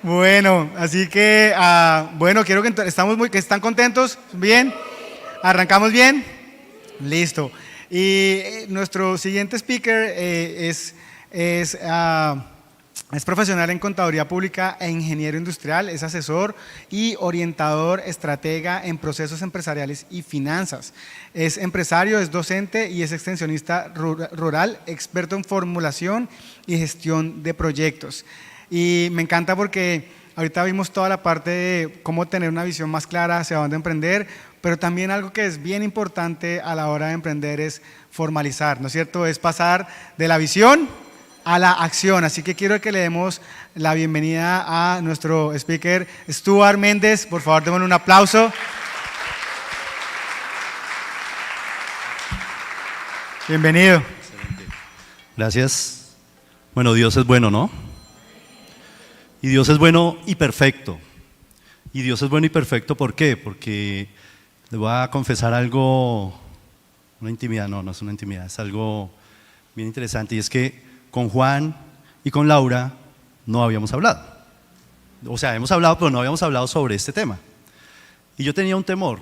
Bueno, así que, bueno, quiero que están contentos, ¿bien? ¿Arrancamos bien? Listo. Y nuestro siguiente speaker es profesional en contaduría pública e ingeniero industrial, es asesor y orientador estratega en procesos empresariales y finanzas. Es empresario, es docente y es extensionista rural, experto en formulación y gestión de proyectos. Y me encanta porque ahorita vimos toda la parte de cómo tener una visión más clara hacia dónde emprender, pero también algo que es bien importante a la hora de emprender es formalizar, ¿no es cierto? Es pasar de la visión a la acción. Así que quiero que le demos la bienvenida a nuestro speaker, Stuart Méndez. Por favor, démosle un aplauso. Bienvenido. Excelente. Gracias. Bueno, Dios es bueno, ¿no? Y Dios es bueno y perfecto. Y Dios es bueno y perfecto, ¿por qué? Porque les voy a confesar algo, una intimidad, no es una intimidad, es algo bien interesante, y es que con Juan y con Laura no habíamos hablado. O sea, hemos hablado, pero no habíamos hablado sobre este tema. Y yo tenía un temor,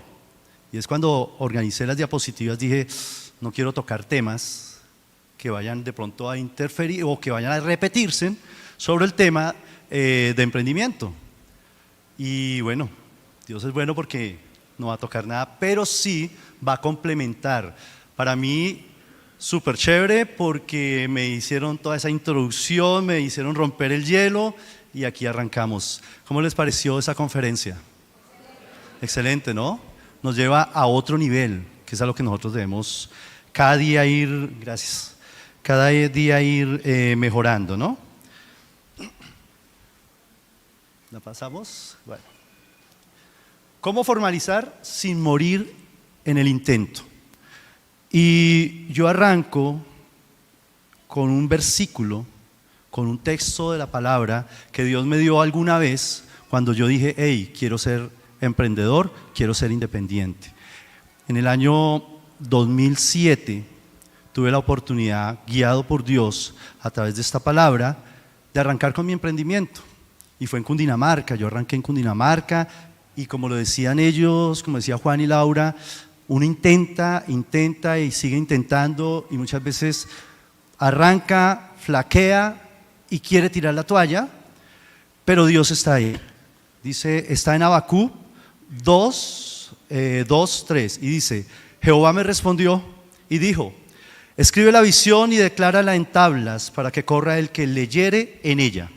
y es cuando organicé las diapositivas dije, no quiero tocar temas que vayan de pronto a interferir o que vayan a repetirse sobre el tema de emprendimiento. Y bueno, Dios es bueno porque no va a tocar nada, pero sí va a complementar. Para mí, súper chévere porque me hicieron toda esa introducción, me hicieron romper el hielo y aquí arrancamos. ¿Cómo les pareció esa conferencia? Excelente, ¿no? Nos lleva a otro nivel, que es a lo que nosotros debemos cada día ir, gracias, cada día ir mejorando, ¿no? ¿La pasamos? Bueno. ¿Cómo formalizar sin morir en el intento? Y yo arranco con un versículo, con un texto de la palabra que Dios me dio alguna vez cuando yo dije, hey, quiero ser emprendedor, quiero ser independiente. En el año 2007 tuve la oportunidad, guiado por Dios a través de esta palabra, de arrancar con mi emprendimiento. Y fue en Cundinamarca, yo arranqué en Cundinamarca y como lo decían ellos, como decía Juan y Laura, uno intenta y sigue intentando y muchas veces arranca, flaquea y quiere tirar la toalla, pero Dios está ahí. Dice, está en Habacuc 2:3 y dice, Jehová me respondió y dijo, escribe la visión y declárala en tablas para que corra el que leyere en ella.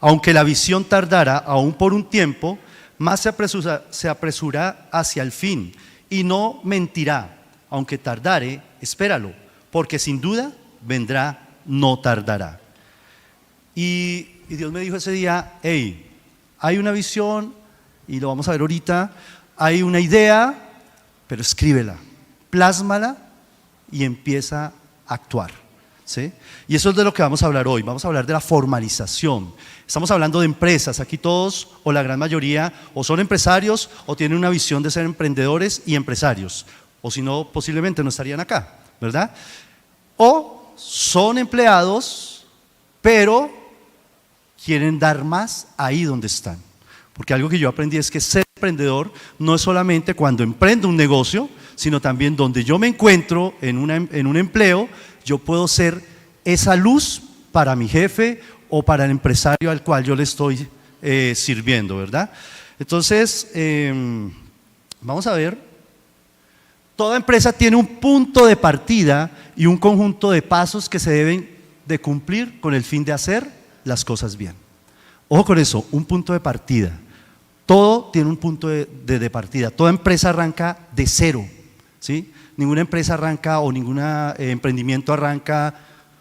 Aunque la visión tardara aún por un tiempo, más se apresura hacia el fin y no mentirá. Aunque tardare, espéralo, porque sin duda vendrá, no tardará. Y Dios me dijo ese día, hey, hay una visión, y lo vamos a ver ahorita, hay una idea, pero escríbela, plásmala y empieza a actuar. ¿Sí? Y eso es de lo que vamos a hablar hoy. Vamos a hablar de la formalización. Estamos hablando de empresas. Aquí todos o la gran mayoría o son empresarios o tienen una visión de ser emprendedores y empresarios, o si no, posiblemente no estarían acá, ¿verdad? O son empleados pero quieren dar más ahí donde están. Porque algo que yo aprendí es que ser emprendedor no es solamente cuando emprendo un negocio, sino también donde yo me encuentro en un empleo, yo puedo ser esa luz para mi jefe o para el empresario al cual yo le estoy sirviendo, ¿verdad? Entonces, vamos a ver, toda empresa tiene un punto de partida y un conjunto de pasos que se deben de cumplir con el fin de hacer las cosas bien. Ojo con eso, un punto de partida. Todo tiene un punto de partida, toda empresa arranca de cero, ¿sí? Ninguna empresa arranca o ningún emprendimiento arranca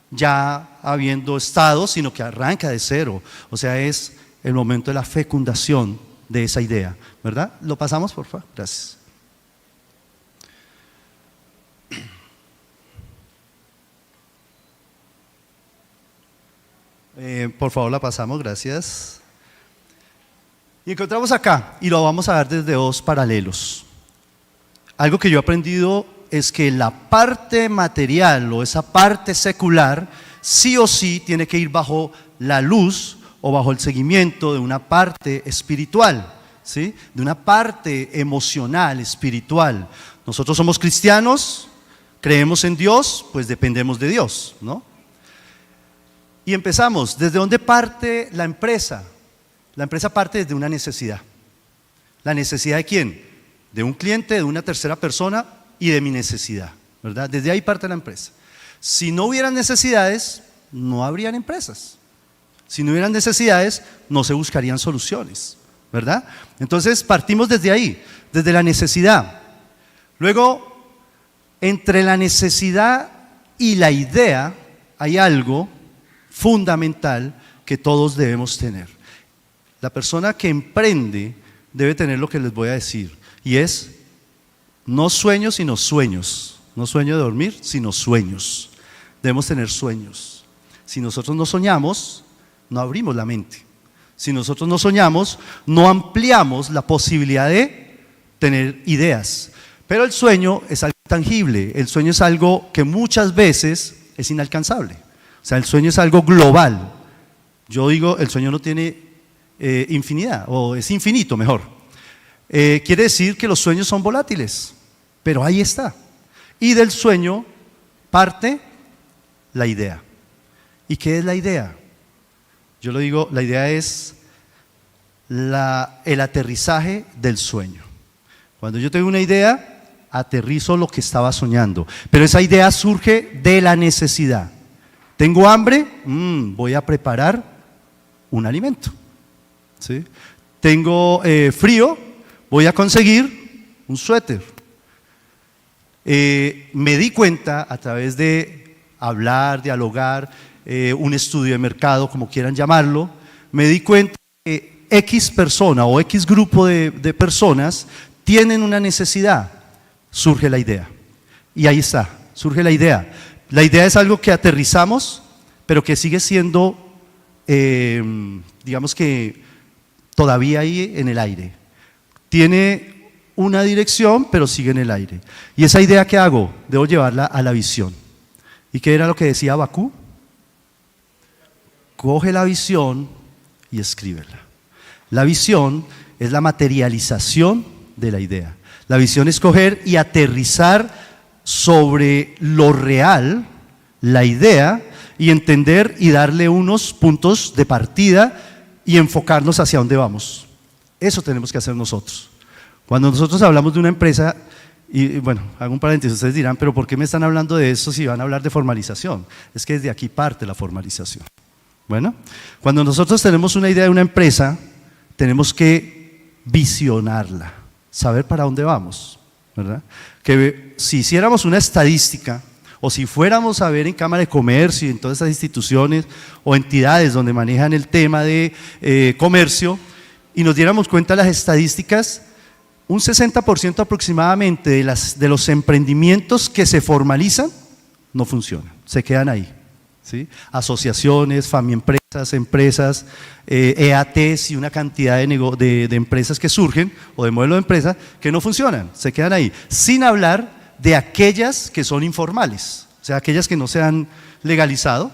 ya habiendo estado, sino que arranca de cero. O sea, es el momento de la fecundación de esa idea, ¿verdad? ¿Lo pasamos, por favor? Gracias. Por favor, la pasamos, gracias. Y encontramos acá, y lo vamos a ver desde dos paralelos. Algo que yo he aprendido es que la parte material o esa parte secular sí o sí tiene que ir bajo la luz o bajo el seguimiento de una parte espiritual, ¿sí? De una parte emocional, espiritual. Nosotros somos cristianos, creemos en Dios, pues dependemos de Dios, ¿no? Y empezamos. ¿Desde dónde parte la empresa? La empresa parte desde una necesidad. ¿La necesidad de quién? De un cliente, de una tercera persona y de mi necesidad, ¿verdad? Desde ahí parte la empresa. Si no hubieran necesidades, no habrían empresas. Si no hubieran necesidades, no se buscarían soluciones, ¿verdad? Entonces partimos desde ahí, desde la necesidad. Luego, entre la necesidad y la idea hay algo fundamental que todos debemos tener. La persona que emprende debe tener lo que les voy a decir, y es no sueños sino sueños. No sueño de dormir sino sueños. Debemos tener sueños. Si nosotros no soñamos, no abrimos la mente. Si nosotros no soñamos, no ampliamos la posibilidad de tener ideas. Pero el sueño es algo tangible, el sueño es algo que muchas veces es inalcanzable. O sea, el sueño es algo global. Yo digo, el sueño no tiene infinidad, o es infinito mejor. Quiere decir que los sueños son volátiles, pero ahí está. Y del sueño parte la idea. ¿Y qué es la idea? Yo lo digo, la idea es el aterrizaje del sueño. Cuando yo tengo una idea, aterrizo lo que estaba soñando. Pero esa idea surge de la necesidad. ¿Tengo hambre? Voy a preparar un alimento. ¿Sí? ¿Tengo frío? Voy a conseguir un suéter. Me di cuenta a través de hablar, dialogar, un estudio de mercado, como quieran llamarlo, me di cuenta que X persona o X grupo de personas tienen una necesidad. Surge la idea. Y ahí está, surge la idea. La idea es algo que aterrizamos, pero que sigue siendo, digamos que todavía ahí en el aire. Tiene una dirección, pero sigue en el aire. Y esa idea, ¿qué hago? Debo llevarla a la visión. ¿Y qué era lo que decía Habacuc? Coge la visión y escríbela. La visión es la materialización de la idea. La visión es coger y aterrizar sobre lo real, la idea, y entender y darle unos puntos de partida y enfocarnos hacia dónde vamos. Eso tenemos que hacer nosotros. Cuando nosotros hablamos de una empresa, y bueno, hago un paréntesis, ustedes dirán, pero ¿por qué me están hablando de eso si van a hablar de formalización? Es que desde aquí parte la formalización. Bueno, cuando nosotros tenemos una idea de una empresa, tenemos que visionarla, saber para dónde vamos, ¿verdad? Que si hiciéramos una estadística, o si fuéramos a ver en Cámara de Comercio y en todas estas instituciones o entidades donde manejan el tema de comercio, y nos diéramos cuenta de las estadísticas, un 60% aproximadamente de los emprendimientos que se formalizan no funcionan, se quedan ahí. ¿Sí? Asociaciones, FAMIempresas, empresas, EATs y una cantidad de empresas que surgen o de modelos de empresa que no funcionan, se quedan ahí, sin hablar de aquellas que son informales, o sea, aquellas que no se han legalizado,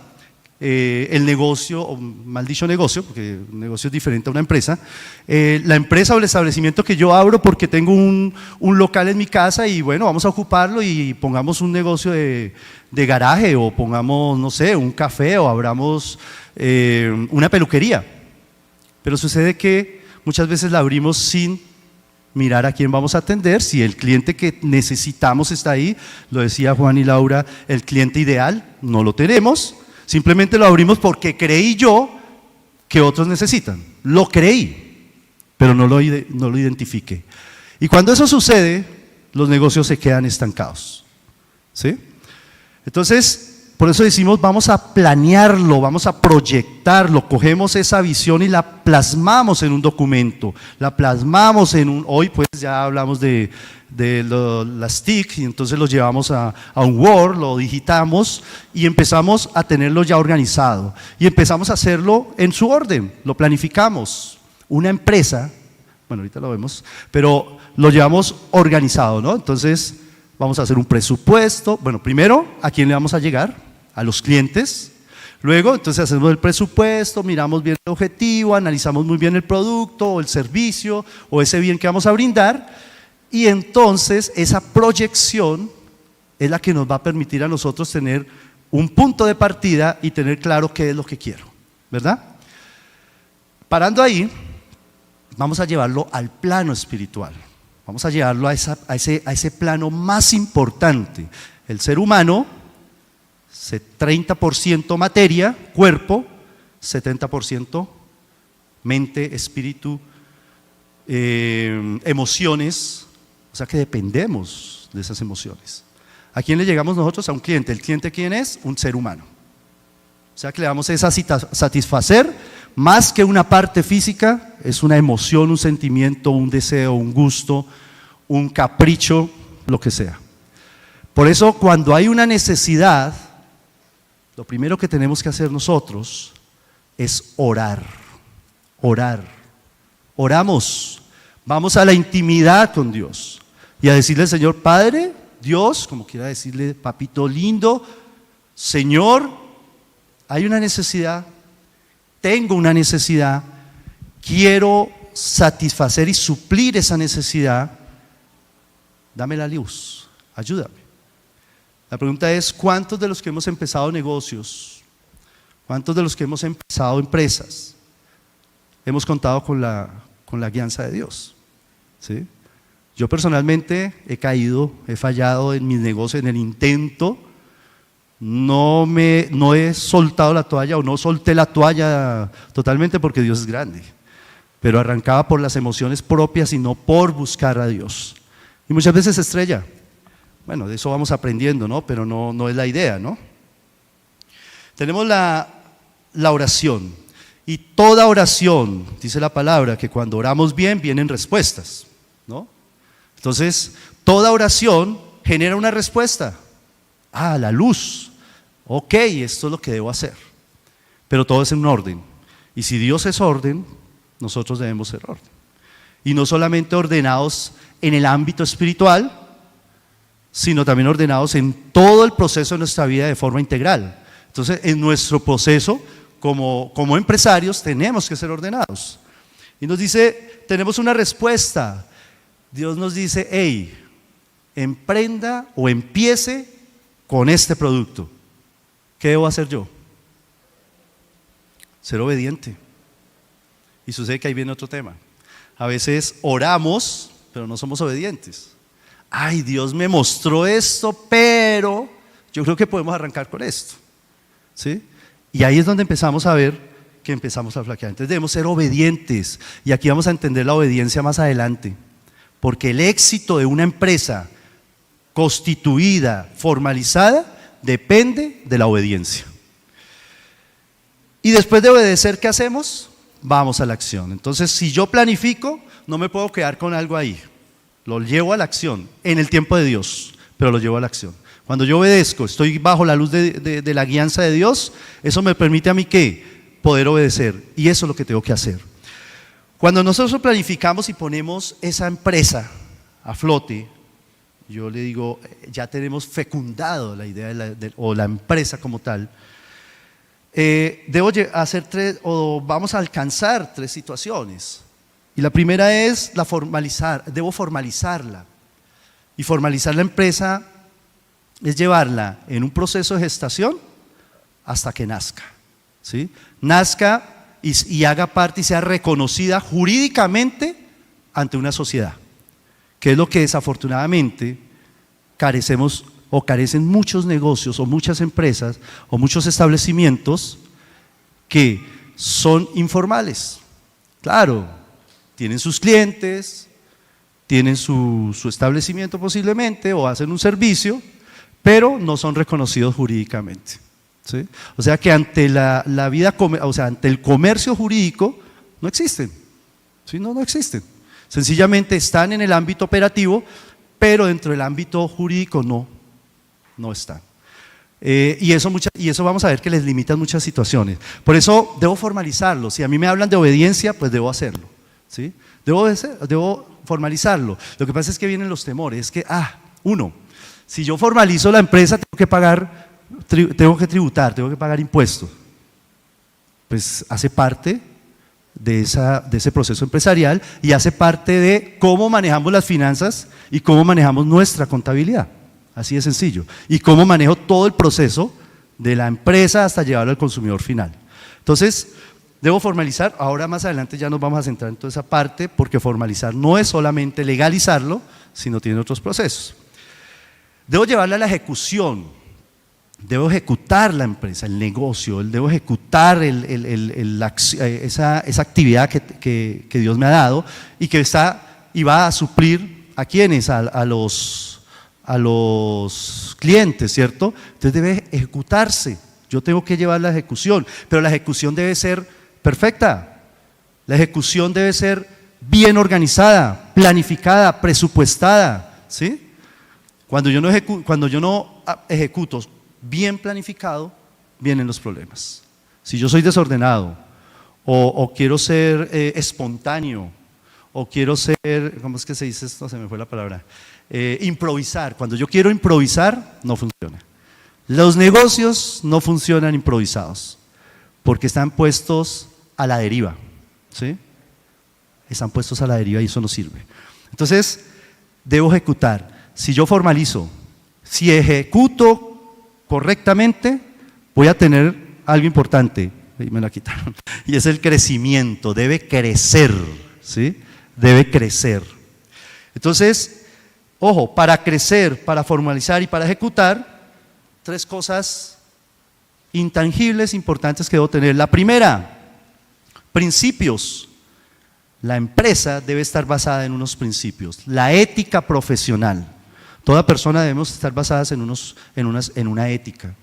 el negocio, o mal dicho negocio, porque un negocio es diferente a una empresa, la empresa o el establecimiento que yo abro porque tengo un local en mi casa y bueno, vamos a ocuparlo y pongamos un negocio de garaje o pongamos, no sé, un café o abramos una peluquería. Pero sucede que muchas veces la abrimos sin mirar a quién vamos a atender, si el cliente que necesitamos está ahí, lo decía Juan y Laura, el cliente ideal no lo tenemos. Simplemente lo abrimos porque creí yo que otros necesitan. Lo creí, pero no lo identifiqué. Y cuando eso sucede, los negocios se quedan estancados. ¿Sí? Entonces, por eso decimos, vamos a planearlo, vamos a proyectarlo, cogemos esa visión y la plasmamos en un documento, la plasmamos hoy pues ya hablamos de las TIC y entonces lo llevamos a un Word, lo digitamos y empezamos a tenerlo ya organizado y empezamos a hacerlo en su orden, lo planificamos. Una empresa, bueno ahorita lo vemos, pero lo llevamos organizado, ¿no? Entonces vamos a hacer un presupuesto, bueno primero, ¿a quién le vamos a llegar? A los clientes, Luego, entonces hacemos el presupuesto, miramos bien el objetivo, analizamos muy bien el producto o el servicio o ese bien que vamos a brindar, y entonces esa proyección es la que nos va a permitir a nosotros tener un punto de partida y tener claro qué es lo que quiero, ¿verdad? Parando ahí, vamos a llevarlo al plano espiritual, vamos a llevarlo a ese plano más importante. El ser humano, 30% materia, cuerpo, 70% mente, espíritu, emociones, o sea que dependemos de esas emociones. ¿A quién le llegamos nosotros? A un cliente. ¿El cliente quién es? Un ser humano. O sea que le vamos a satisfacer más que una parte física, es una emoción, un sentimiento, un deseo, un gusto, un capricho, lo que sea. Por eso cuando hay una necesidad, lo primero que tenemos que hacer nosotros es orar, oramos, vamos a la intimidad con Dios y a decirle al Señor, Padre, Dios, como quiera decirle, papito lindo, Señor, hay una necesidad, tengo una necesidad, quiero satisfacer y suplir esa necesidad, dame la luz, ayúdame. La pregunta es, ¿cuántos de los que hemos empezado negocios, cuántos de los que hemos empezado empresas, hemos contado con la guianza de Dios? ¿Sí? Yo personalmente he caído, he fallado en mis negocios, en el intento, no he soltado la toalla o no solté la toalla totalmente porque Dios es grande, pero arrancaba por las emociones propias y no por buscar a Dios. Y muchas veces se estrella. Bueno, de eso vamos aprendiendo, ¿no? Pero no es la idea, ¿no? Tenemos la oración. Y toda oración, dice la palabra, que cuando oramos bien, vienen respuestas, ¿no? Entonces, toda oración genera una respuesta. Ah, la luz. Ok, esto es lo que debo hacer. Pero todo es en orden. Y si Dios es orden, nosotros debemos ser orden. Y no solamente ordenados en el ámbito espiritual, sino también ordenados en todo el proceso de nuestra vida de forma integral. Entonces, en nuestro proceso, como empresarios, tenemos que ser ordenados. Y nos dice, tenemos una respuesta. Dios nos dice, hey, emprenda o empiece con este producto. ¿Qué debo hacer yo? Ser obediente. Y sucede que ahí viene otro tema. A veces oramos, pero no somos obedientes. Ay, Dios me mostró esto, pero yo creo que podemos arrancar con esto, ¿sí? Y ahí es donde empezamos a ver que empezamos a flaquear. Entonces debemos ser obedientes, y aquí vamos a entender la obediencia más adelante, porque el éxito de una empresa constituida, formalizada, depende de la obediencia. Y después de obedecer, ¿qué hacemos? Vamos a la acción. Entonces, si yo planifico, no me puedo quedar con algo ahí. Lo llevo a la acción, en el tiempo de Dios, pero lo llevo a la acción. Cuando yo obedezco, estoy bajo la luz de la guianza de Dios, eso me permite a mí ¿qué? Poder obedecer, y eso es lo que tengo que hacer. Cuando nosotros planificamos y ponemos esa empresa a flote, yo le digo, ya tenemos fecundado la idea o la empresa como tal, debo hacer vamos a alcanzar 3 situaciones. Y la primera es debo formalizarla. Y formalizar la empresa es llevarla en un proceso de gestación hasta que nazca, ¿sí? Nazca y haga parte y sea reconocida jurídicamente ante una sociedad, que es lo que desafortunadamente carecemos o carecen muchos negocios o muchas empresas o muchos establecimientos que son informales. Claro, tienen sus clientes, tienen su establecimiento posiblemente o hacen un servicio, pero no son reconocidos jurídicamente, ¿sí? O sea que ante la vida, o sea, ante el comercio jurídico no existen, ¿sí? No existen. Sencillamente están en el ámbito operativo, pero dentro del ámbito jurídico no están. Y eso vamos a ver que les limitan muchas situaciones. Por eso debo formalizarlo. Si a mí me hablan de obediencia, pues debo hacerlo, ¿sí? Debo formalizarlo. Lo que pasa es que vienen los temores. Es que, si yo formalizo la empresa, tengo que tributar, tengo que pagar impuestos. pues hace parte de ese proceso empresarial y hace parte de cómo manejamos las finanzas y cómo manejamos nuestra contabilidad. Así de sencillo. Y cómo manejo todo el proceso de la empresa hasta llevarlo al consumidor final. Entonces, debo formalizar. Ahora más adelante ya nos vamos a centrar en toda esa parte, porque formalizar no es solamente legalizarlo, sino tiene otros procesos. Debo llevarla a la ejecución. Debo ejecutar la empresa, el negocio, debo ejecutar esa actividad que Dios me ha dado y que está y va a suplir a quienes, a los clientes, ¿cierto? Entonces debe ejecutarse. Yo tengo que llevar la ejecución, pero la ejecución debe ser perfecta. La ejecución debe ser bien organizada, planificada, presupuestada, ¿sí? Cuando yo no ejecuto bien planificado, vienen los problemas. Si yo soy desordenado o quiero ser espontáneo o quiero ser, ¿cómo es que se dice esto? Se me fue la palabra. Improvisar. Cuando yo quiero improvisar, no funciona. Los negocios no funcionan improvisados porque están puestos a la deriva, ¿sí? Están puestos a la deriva y eso no sirve. Entonces, debo ejecutar. Si yo formalizo, si ejecuto correctamente, voy a tener algo importante, y me la quitaron, y es el crecimiento. Debe crecer, ¿sí? Debe crecer. Entonces, ojo, para crecer, para formalizar y para ejecutar, 3 cosas intangibles importantes que debo tener. La primera, principios. La empresa debe estar basada en unos principios. La ética profesional. Toda persona debemos estar basadas en una ética.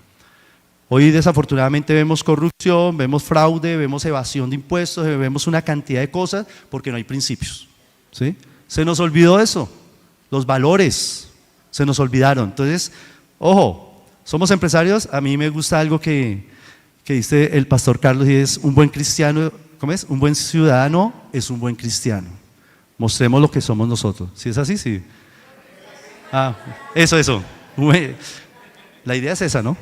Hoy desafortunadamente vemos corrupción, vemos fraude, vemos evasión de impuestos, vemos una cantidad de cosas porque no hay principios, ¿sí? Se nos olvidó eso, los valores se nos olvidaron. Entonces, ojo, somos empresarios. A mí me gusta algo que dice el pastor Carlos y es: un buen cristiano, ¿cómo es? Un buen ciudadano es un buen cristiano. Mostremos lo que somos nosotros. ¿Sí es así? Sí. Eso. La idea es esa, ¿no?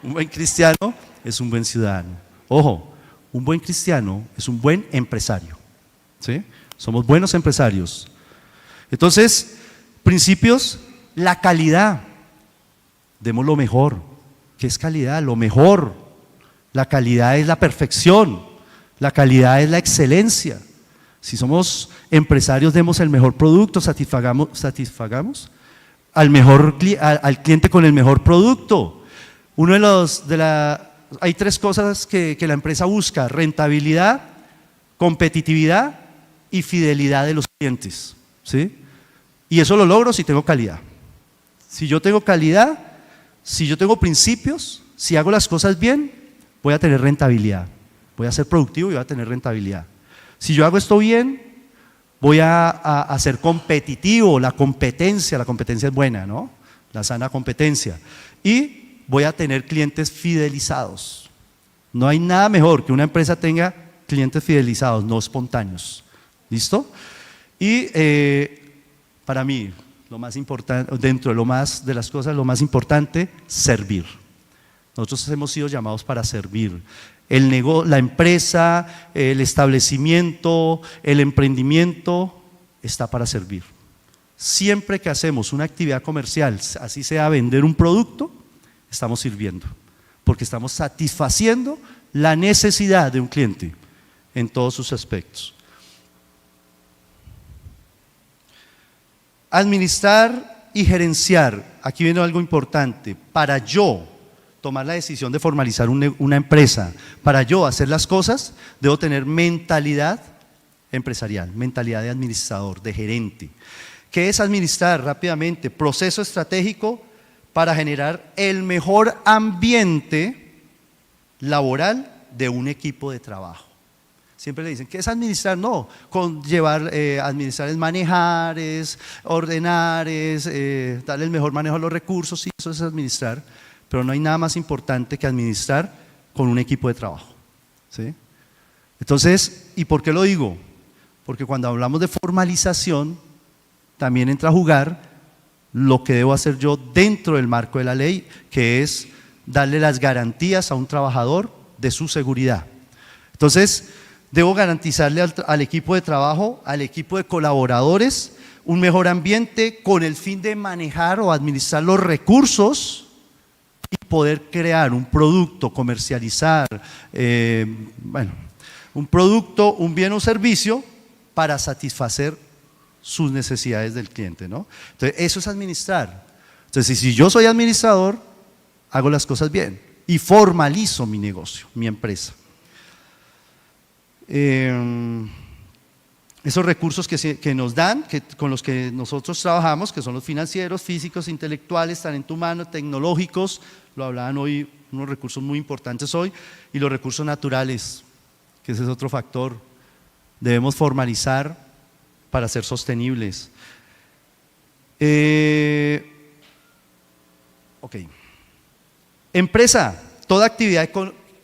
Un buen cristiano es un buen ciudadano. Ojo, un buen cristiano es un buen empresario, ¿sí? Somos buenos empresarios. Entonces, principios, la calidad. Demos lo mejor. ¿Qué es calidad? Lo mejor. La calidad es la perfección. La calidad es la excelencia. Si somos empresarios, demos el mejor producto, satisfagamos al cliente con el mejor producto. Hay 3 cosas que la empresa busca: rentabilidad, competitividad y fidelidad de los clientes, ¿sí? Y eso lo logro si tengo calidad. Si yo tengo calidad, si yo tengo principios, si hago las cosas bien, voy a tener rentabilidad. Voy a ser productivo y voy a tener rentabilidad. Si yo hago esto bien, voy a ser competitivo. La competencia es buena, ¿no? La sana competencia. Y voy a tener clientes fidelizados. No hay nada mejor que una empresa tenga clientes fidelizados, no espontáneos. ¿Listo? Y para mí, lo más importante, dentro de las cosas, lo más importante, servir. Nosotros hemos sido llamados para servir. La empresa, el establecimiento, el emprendimiento está para servir. Siempre que hacemos una actividad comercial, así sea vender un producto, estamos sirviendo, porque estamos satisfaciendo la necesidad de un cliente en todos sus aspectos. Administrar y gerenciar. Aquí viene algo importante. Para yo tomar la decisión de formalizar una empresa, para yo hacer las cosas, debo tener mentalidad empresarial, mentalidad de administrador, de gerente. ¿Qué es administrar? Rápidamente, proceso estratégico para generar el mejor ambiente laboral de un equipo de trabajo. Siempre le dicen, ¿qué es administrar? No, administrar es manejar, es ordenar, es darle el mejor manejo a los recursos, sí, eso es administrar. Pero no hay nada más importante que administrar con un equipo de trabajo, ¿sí? Entonces, ¿y por qué lo digo? Porque cuando hablamos de formalización, también entra a jugar lo que debo hacer yo dentro del marco de la ley, que es darle las garantías a un trabajador de su seguridad. Entonces, debo garantizarle al equipo de trabajo, al equipo de colaboradores, un mejor ambiente con el fin de manejar o administrar los recursos y poder crear un producto, comercializar, un producto, un bien o servicio para satisfacer sus necesidades del cliente, ¿no? Entonces, eso es administrar. Entonces, si yo soy administrador, hago las cosas bien y formalizo mi negocio, mi empresa. Esos recursos que nos dan, con los que nosotros trabajamos, que son los financieros, físicos, intelectuales, talento humano, tecnológicos, lo hablaban hoy, unos recursos muy importantes hoy, y los recursos naturales, que ese es otro factor. Debemos formalizar para ser sostenibles. Empresa, toda actividad,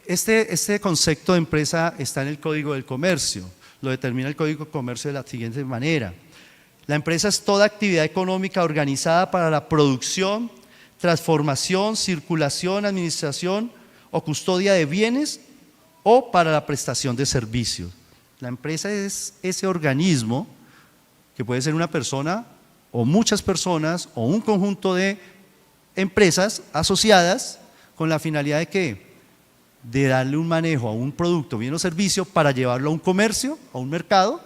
este concepto de empresa está en el Código del Comercio, lo determina el Código del Comercio de la siguiente manera: la empresa es toda actividad económica organizada para la producción, transformación, circulación, administración o custodia de bienes o para la prestación de servicios. La empresa es ese organismo que puede ser una persona o muchas personas o un conjunto de empresas asociadas con la finalidad de ¿qué? De darle un manejo a un producto, bien o servicio para llevarlo a un comercio, a un mercado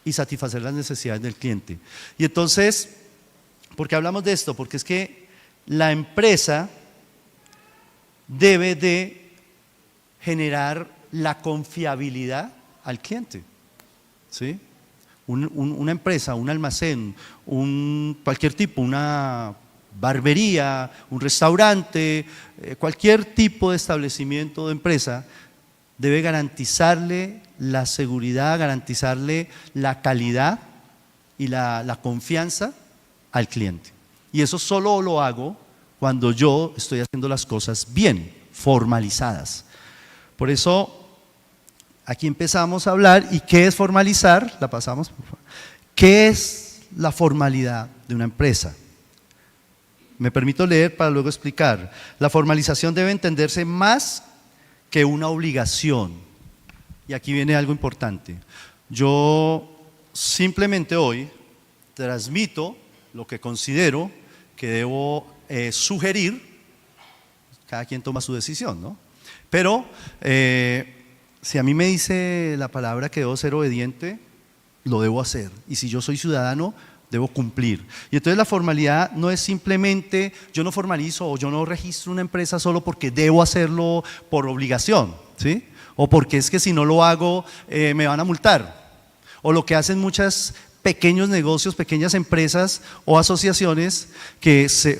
y satisfacer las necesidades del cliente. Y entonces, ¿por qué hablamos de esto? Porque es que la empresa debe de generar la confiabilidad al cliente, ¿sí? Una empresa, un almacén, cualquier tipo, una barbería, un restaurante, cualquier tipo de establecimiento de empresa debe garantizarle la seguridad, garantizarle la calidad y la confianza al cliente. Y eso solo lo hago cuando yo estoy haciendo las cosas bien, formalizadas. Por eso aquí empezamos a hablar. ¿Y qué es formalizar? La pasamos, por favor. ¿Qué es la formalidad de una empresa? Me permito leer para luego explicar. La formalización debe entenderse más que una obligación. Y aquí viene algo importante. Yo simplemente hoy transmito lo que considero que debo sugerir. Cada quien toma su decisión, ¿no? Pero si a mí me dice la palabra que debo ser obediente, lo debo hacer. Y si yo soy ciudadano, debo cumplir. Y entonces la formalidad no es simplemente, yo no formalizo o yo no registro una empresa solo porque debo hacerlo por obligación, ¿sí? O porque es que si no lo hago me van a multar. O lo que hacen muchos pequeños negocios, pequeñas empresas o asociaciones,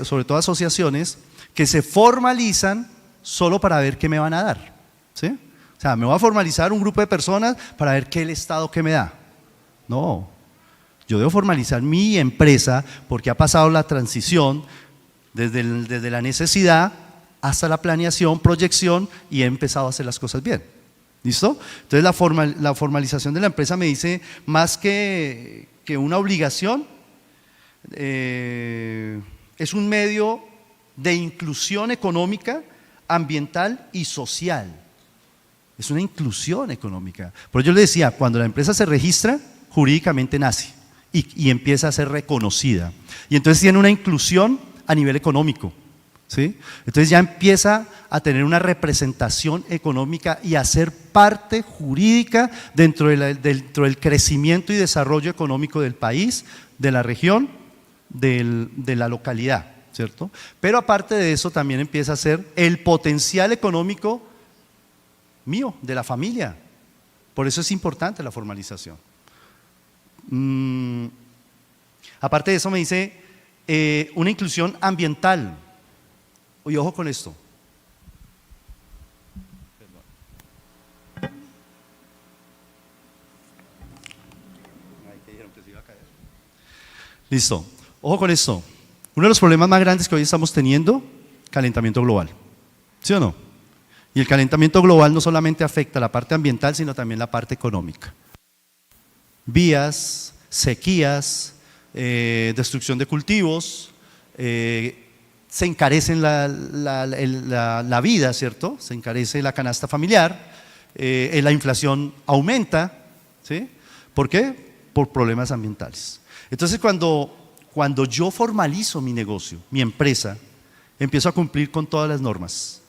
sobre todo asociaciones, que se formalizan solo para ver qué me van a dar, ¿sí? O sea, me voy a formalizar un grupo de personas para ver qué el Estado que me da. No, yo debo formalizar mi empresa porque ha pasado la transición desde la necesidad hasta la planeación, proyección y he empezado a hacer las cosas bien. ¿Listo? Entonces la formalización de la empresa me dice más que una obligación, es un medio de inclusión económica, ambiental y social. Es una inclusión económica. Por ello yo le decía, cuando la empresa se registra, jurídicamente nace y empieza a ser reconocida. Y entonces tiene una inclusión a nivel económico, ¿sí? Entonces ya empieza a tener una representación económica y a ser parte jurídica dentro del crecimiento y desarrollo económico del país, de la región, de la localidad, ¿cierto? Pero aparte de eso también empieza a ser el potencial económico mío, de la familia. Por eso es importante la formalización. Aparte de eso me dice una inclusión ambiental. Y ojo con esto. Listo. Ojo con esto. Uno de los problemas más grandes que hoy estamos teniendo, calentamiento global. ¿Sí o no? Y el calentamiento global no solamente afecta la parte ambiental, sino también la parte económica. Vías, sequías, destrucción de cultivos, se encarece la vida, ¿cierto? Se encarece la canasta familiar, la inflación aumenta, ¿sí? ¿Por qué? Por problemas ambientales. Entonces cuando yo formalizo mi negocio, mi empresa, empiezo a cumplir con todas las normas.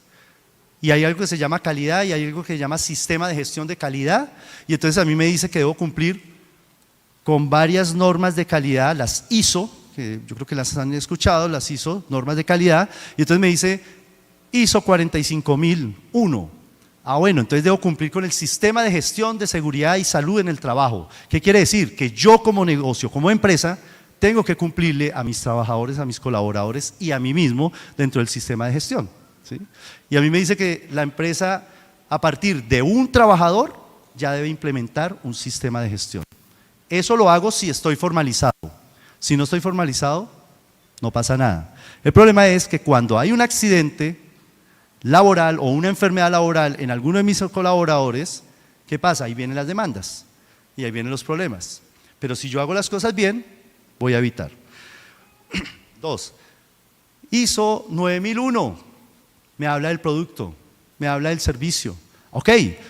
Y hay algo que se llama calidad y hay algo que se llama sistema de gestión de calidad, y entonces a mí me dice que debo cumplir con varias normas de calidad, las ISO, que yo creo que las han escuchado, las ISO, normas de calidad, y entonces me dice ISO 45001. Bueno, entonces debo cumplir con el sistema de gestión de seguridad y salud en el trabajo. ¿Qué quiere decir? Que yo como negocio, como empresa, tengo que cumplirle a mis trabajadores, a mis colaboradores y a mí mismo dentro del sistema de gestión, ¿sí? Y a mí me dice que la empresa, a partir de un trabajador, ya debe implementar un sistema de gestión. Eso lo hago si estoy formalizado. Si no estoy formalizado, no pasa nada. El problema es que cuando hay un accidente laboral o una enfermedad laboral en alguno de mis colaboradores, ¿qué pasa? Ahí vienen las demandas y ahí vienen los problemas. Pero si yo hago las cosas bien, voy a evitar. 2. ISO 9001 me habla del producto, me habla del servicio. Ok,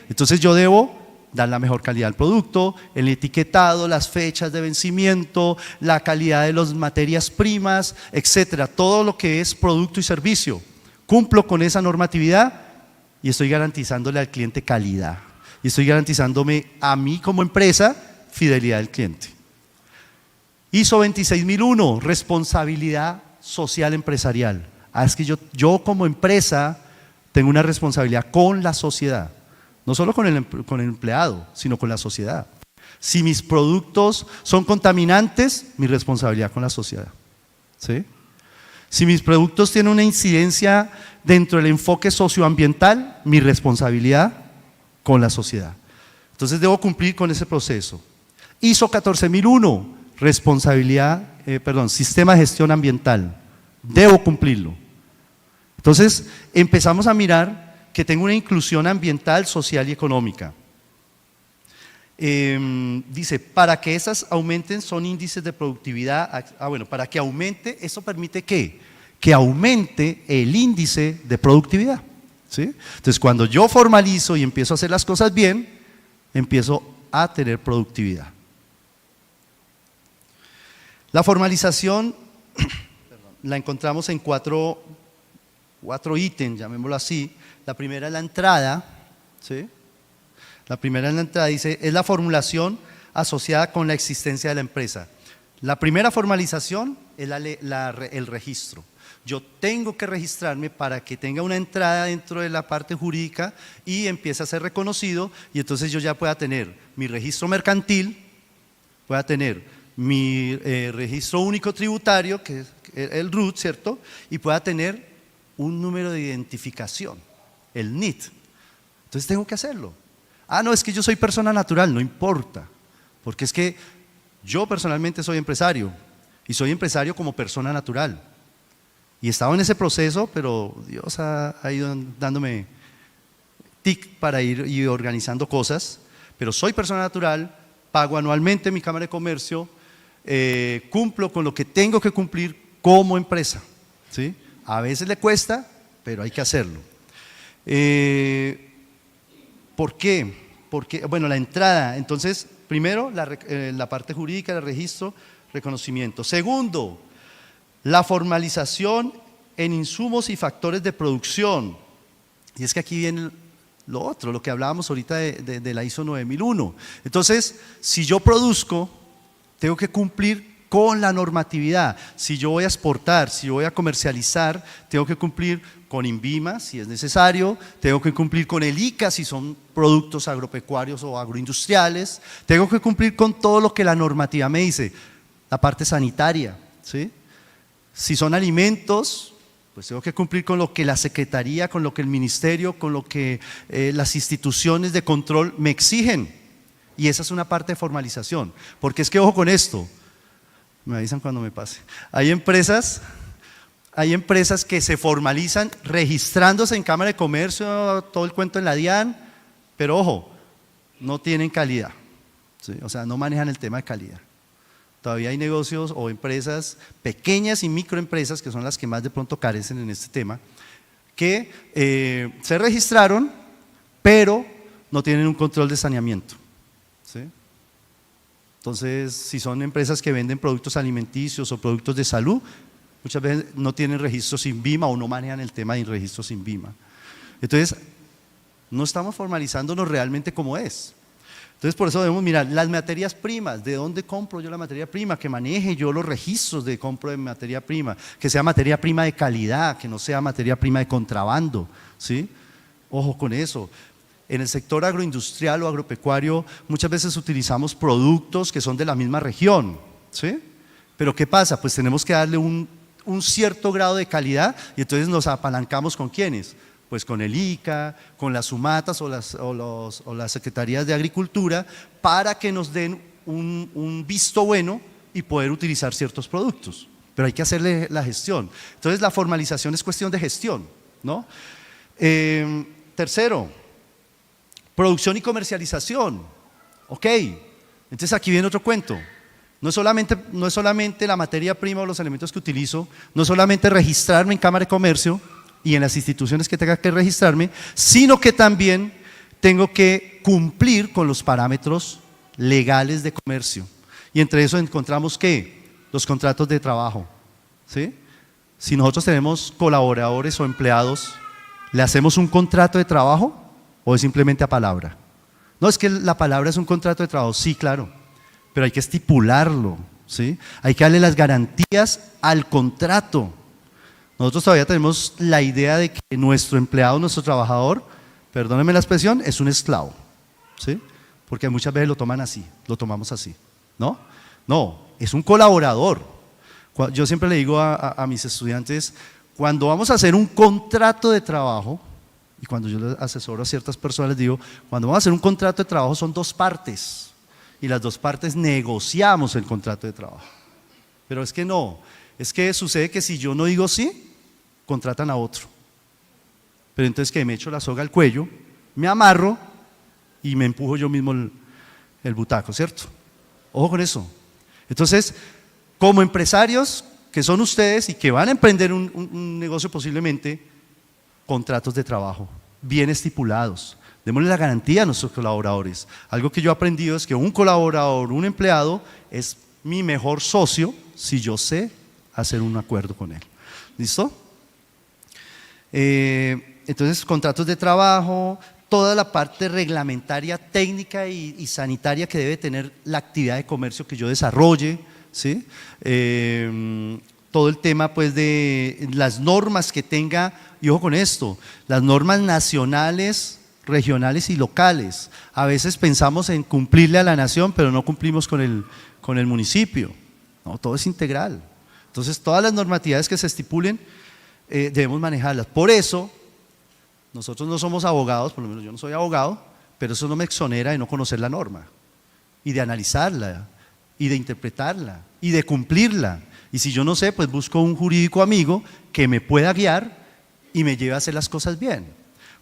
entonces yo debo dar la mejor calidad al producto, el etiquetado, las fechas de vencimiento, la calidad de las materias primas, etcétera, todo lo que es producto y servicio. Cumplo con esa normatividad y estoy garantizándole al cliente calidad. Y estoy garantizándome a mí como empresa fidelidad del cliente. ISO 26001, responsabilidad social empresarial. Es que yo como empresa tengo una responsabilidad con la sociedad. No solo con el empleado, sino con la sociedad. Si mis productos son contaminantes, mi responsabilidad con la sociedad, ¿sí? Si mis productos tienen una incidencia dentro del enfoque socioambiental, mi responsabilidad con la sociedad. Entonces debo cumplir con ese proceso. ISO 14001, sistema de gestión ambiental. Debo cumplirlo. Entonces empezamos a mirar que tengo una inclusión ambiental, social y económica. Dice, para que esas aumenten son índices de productividad. Bueno, para que aumente, eso permite ¿qué? Que aumente el índice de productividad, ¿sí? Entonces cuando yo formalizo y empiezo a hacer las cosas bien, empiezo a tener productividad. La formalización la encontramos en cuatro ítems, llamémoslo así. La primera es la entrada, ¿sí? La primera en la entrada dice, es la formulación asociada con la existencia de la empresa. La primera formalización es el registro. Yo tengo que registrarme para que tenga una entrada dentro de la parte jurídica y empiece a ser reconocido, y entonces yo ya pueda tener mi registro mercantil, pueda tener mi registro único tributario, que es el RUT, ¿cierto? Y pueda tener un número de identificación, el NIT. Entonces tengo que hacerlo. No, es que yo soy persona natural, no importa, porque es que yo personalmente soy empresario y soy empresario como persona natural. Y he estado en ese proceso, pero Dios ha ido dándome tic para ir organizando cosas, pero soy persona natural, pago anualmente mi Cámara de Comercio, cumplo con lo que tengo que cumplir como empresa, ¿sí? A veces le cuesta, pero hay que hacerlo. ¿Por qué? Porque, bueno, la entrada, entonces, primero la parte jurídica del registro, reconocimiento. Segundo, la formalización en insumos y factores de producción. Y es que aquí viene lo otro, lo que hablábamos ahorita de la ISO 9001. Entonces, si yo produzco, tengo que cumplir con la normatividad. Si yo voy a exportar, si yo voy a comercializar, tengo que cumplir con INVIMA si es necesario, tengo que cumplir con el ICA si son productos agropecuarios o agroindustriales, tengo que cumplir con todo lo que la normativa me dice, la parte sanitaria, ¿sí? Si son alimentos, pues tengo que cumplir con lo que la Secretaría, con lo que el Ministerio, con lo que las instituciones de control me exigen. Y esa es una parte de formalización, porque es que ojo con esto, me avisan cuando me pase. Hay empresas que se formalizan registrándose en Cámara de Comercio, todo el cuento en la DIAN, pero ojo, no tienen calidad, ¿sí? O sea, no manejan el tema de calidad. Todavía hay negocios o empresas pequeñas y microempresas, que son las que más de pronto carecen en este tema, que se registraron, pero no tienen un control de saneamiento, ¿sí? Entonces, si son empresas que venden productos alimenticios o productos de salud, muchas veces no tienen registros INVIMA o no manejan el tema de registros INVIMA. Entonces, no estamos formalizándonos realmente como es. Entonces, por eso debemos mirar las materias primas, ¿de dónde compro yo la materia prima? Que maneje yo los registros de compra de materia prima, que sea materia prima de calidad, que no sea materia prima de contrabando, ¿sí? Ojo con eso. En el sector agroindustrial o agropecuario muchas veces utilizamos productos que son de la misma región, ¿sí? Pero ¿qué pasa? Pues tenemos que darle un cierto grado de calidad y entonces nos apalancamos ¿con quiénes? Pues con el ICA, con las SUMATAS o las Secretarías de Agricultura para que nos den un visto bueno y poder utilizar ciertos productos. Pero hay que hacerle la gestión. Entonces la formalización es cuestión de gestión, ¿no? Tercero, producción y comercialización. Ok, entonces aquí viene otro cuento. No es solamente la materia prima o los elementos que utilizo, no es solamente registrarme en Cámara de Comercio y en las instituciones que tenga que registrarme, sino que también tengo que cumplir con los parámetros legales de comercio. Y entre eso encontramos ¿qué? Los contratos de trabajo, ¿sí? Si nosotros tenemos colaboradores o empleados, ¿le hacemos un contrato de trabajo o es simplemente a palabra? No, es que la palabra es un contrato de trabajo, sí, claro, pero hay que estipularlo, ¿sí? Hay que darle las garantías al contrato. Nosotros todavía tenemos la idea de que nuestro empleado, nuestro trabajador, perdónenme la expresión, es un esclavo, ¿sí? Porque muchas veces lo toman así, lo tomamos así, ¿no? No, es un colaborador. Yo siempre le digo a mis estudiantes, cuando vamos a hacer un contrato de trabajo, y cuando yo les asesoro a ciertas personas les digo, cuando vamos a hacer un contrato de trabajo son dos partes, y las dos partes negociamos el contrato de trabajo. Pero es que no, es que sucede que si yo no digo sí, contratan a otro. Pero entonces que me echo la soga al cuello, me amarro y me empujo yo mismo el butaco, ¿cierto? Ojo con eso. Entonces, como empresarios que son ustedes y que van a emprender un negocio posiblemente, contratos de trabajo bien estipulados. Démosle la garantía a nuestros colaboradores. Algo que yo he aprendido es que un colaborador, un empleado, es mi mejor socio si yo sé hacer un acuerdo con él. ¿Listo? Entonces, contratos de trabajo, toda la parte reglamentaria, técnica y sanitaria que debe tener la actividad de comercio que yo desarrolle, ¿sí? Todo el tema pues de las normas que tenga, y ojo con esto, las normas nacionales, regionales y locales. A veces pensamos en cumplirle a la nación, pero no cumplimos con el municipio. No, todo es integral. Entonces, todas las normatividades que se estipulen debemos manejarlas. Por eso, nosotros no somos abogados, por lo menos yo no soy abogado, pero eso no me exonera de no conocer la norma y de analizarla y de interpretarla y de cumplirla. Y si yo no sé, pues busco un jurídico amigo que me pueda guiar y me lleve a hacer las cosas bien.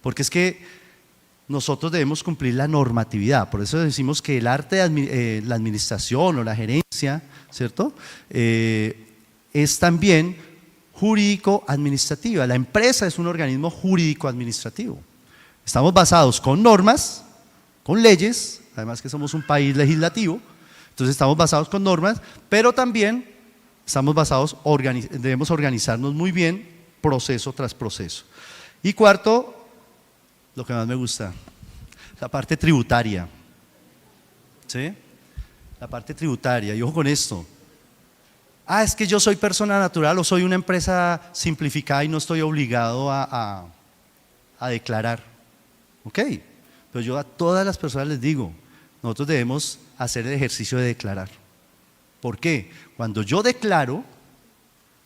Porque es que nosotros debemos cumplir la normatividad. Por eso decimos que el arte de la administración o la gerencia, ¿cierto? Es también jurídico-administrativa. La empresa es un organismo jurídico-administrativo. Estamos basados con normas, con leyes, además que somos un país legislativo, entonces estamos basados con normas, pero también estamos basados, debemos organizarnos muy bien, proceso tras proceso. Y cuarto, lo que más me gusta, la parte tributaria, ¿sí? La parte tributaria, y ojo con esto. Es que yo soy persona natural o soy una empresa simplificada y no estoy obligado a declarar. Ok, pero yo a todas las personas les digo, nosotros debemos hacer el ejercicio de declarar. ¿Por qué? Cuando yo declaro,